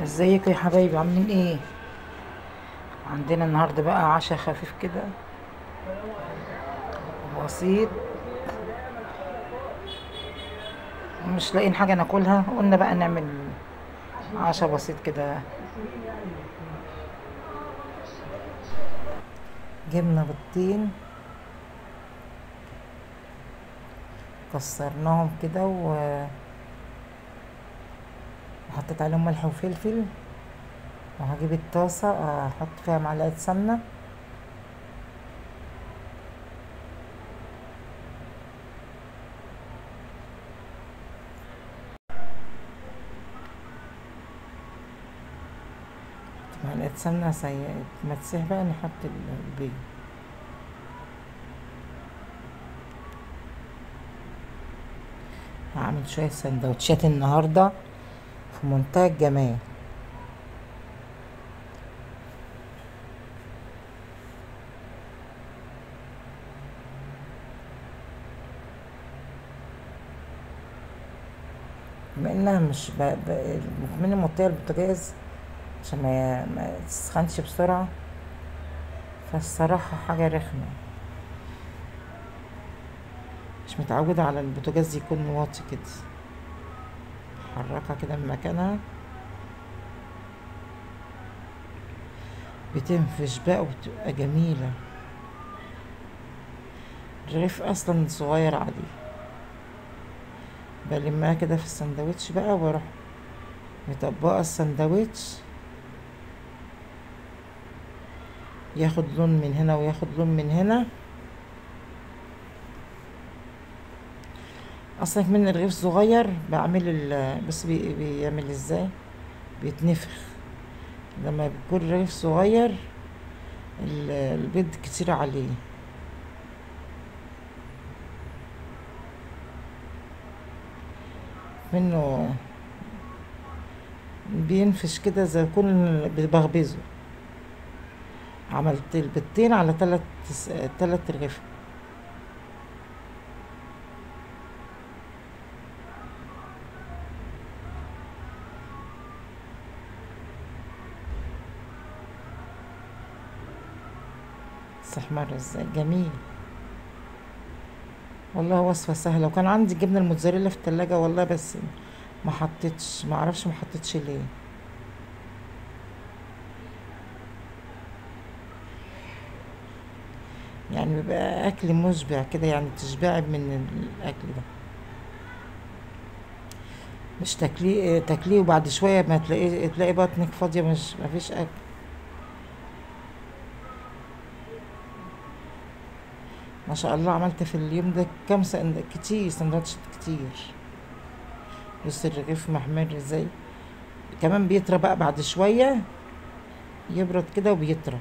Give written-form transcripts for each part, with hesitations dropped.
ازيكم يا حبايبي، عاملين ايه؟ عندنا النهارده بقى عشاء خفيف كده بسيط. مش لاقيين حاجه ناكلها، قلنا بقى نعمل عشاء بسيط كده. جبنا بيضتين، كسرناهم كده وحطيت عليهم ملح وفلفل. وهجيب الطاسه احط فيها معلقه سمنه. معلقه سمنه ما تسيح بقى نحط البيض. هعمل شويه سندوتشات النهارده في منتهى الجمال. بما انها مش من موطيه البوتاجاز عشان ما تسخنش بسرعه، فالصراحه حاجه رخمه. مش متعوده على البوتاجاز يكون واطي كده. حركها كده من مكانها، بتنفش بقى وبتبقى جميله. الرغيف اصلا صغير عليه، بلمها كده في السندوتش بقى واروح مطبقه السندوتش، ياخد لون من هنا وياخد لون من هنا. اصلا من الرغيف صغير بعمل بس بيعمل ازاي، بيتنفخ. لما بيكون رغيف صغير البيض كتير عليه، منه بينفش كده زي يكون ببخبزه. عملت البيضتين على تلات رغيف. استحمر ازاي جميل. والله وصفة سهلة، وكان عندي جبنة الموتزاريلا في التلاجة والله، بس ما حطيتش، ما اعرفش ما حطيتش ليه. يعني بيبقى اكل مشبع كده، يعني تشبعي من الاكل ده. مش تاكليه وبعد شوية ما تلاقي بطنك فاضية، مش ما فيش اكل. ما شاء الله عملت في اليوم ده كام كتير سندوتشات كتير. بص الرغيف محمر ازاي، كمان بيطرى بقى بعد شوية، يبرد كده وبيطرى.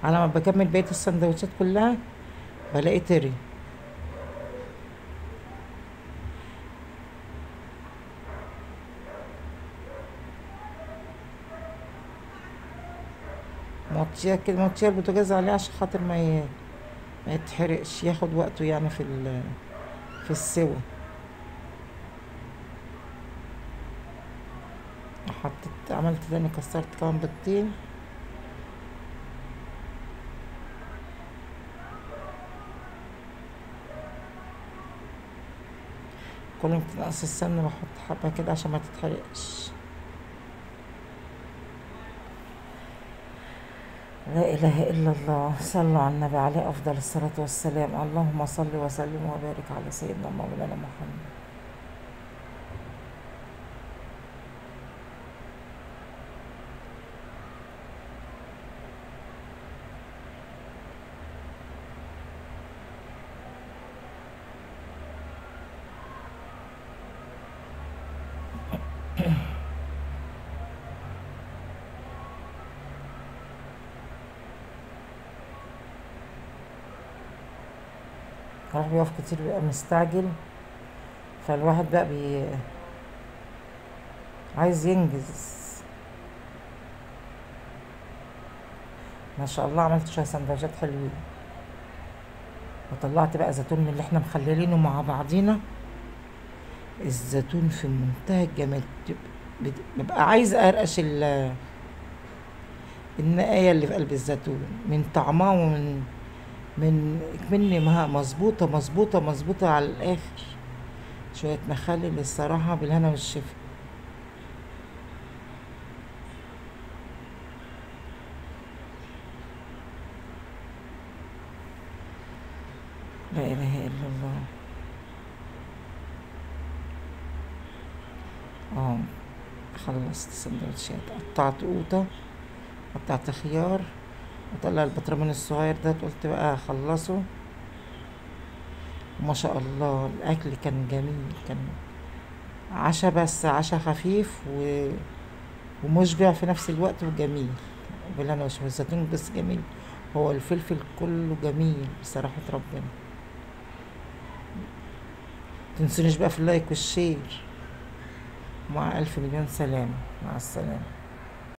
على ما بكمل بقية السندوتشات كلها بلاقي طري. موطية كده، موطية البوتاجاز عليه عشان خاطر ما يتحرقش، ياخد وقته يعني في السوا. عملت تاني، كسرت كمان بيضتين. كل ما تنقص السمنة بحط حبة كده عشان ما تتحرقش. لا إله إلا الله، صلوا على النبي عليه أفضل الصلاة والسلام. اللهم صل وسلم وبارك على سيدنا مولانا محمد. الواحد بيقف كتير بيبقى مستعجل، فالواحد بقى عايز ينجز. ما شاء الله عملت شوية سندوتشات حلوين، وطلعت بقى زيتون من اللي احنا مخللينه مع بعضينا. الزيتون في منتهى الجمال، ببقى عايزة أرقش النقاية اللي في قلب الزيتون من طعمها من مني ما مظبوطة مظبوطة مظبوطة على الآخر. شوية مخلل الصراحة بالهنا والشفا. لا إله إلا الله. اه، خلصت سندوتشات، قطعت قوطة، قطعت خيار، وطلع البطرمان الصغير ده، قلت بقى اخلصه. وما شاء الله الاكل كان جميل، كان عشا، بس عشا خفيف ومشبع في نفس الوقت وجميل. بالهنا والشفا. الزيتون بس جميل، هو الفلفل كله جميل بصراحة ربنا. متنسونيش بقى في اللايك والشير. مع ألف مليون سلامة، مع السلامة.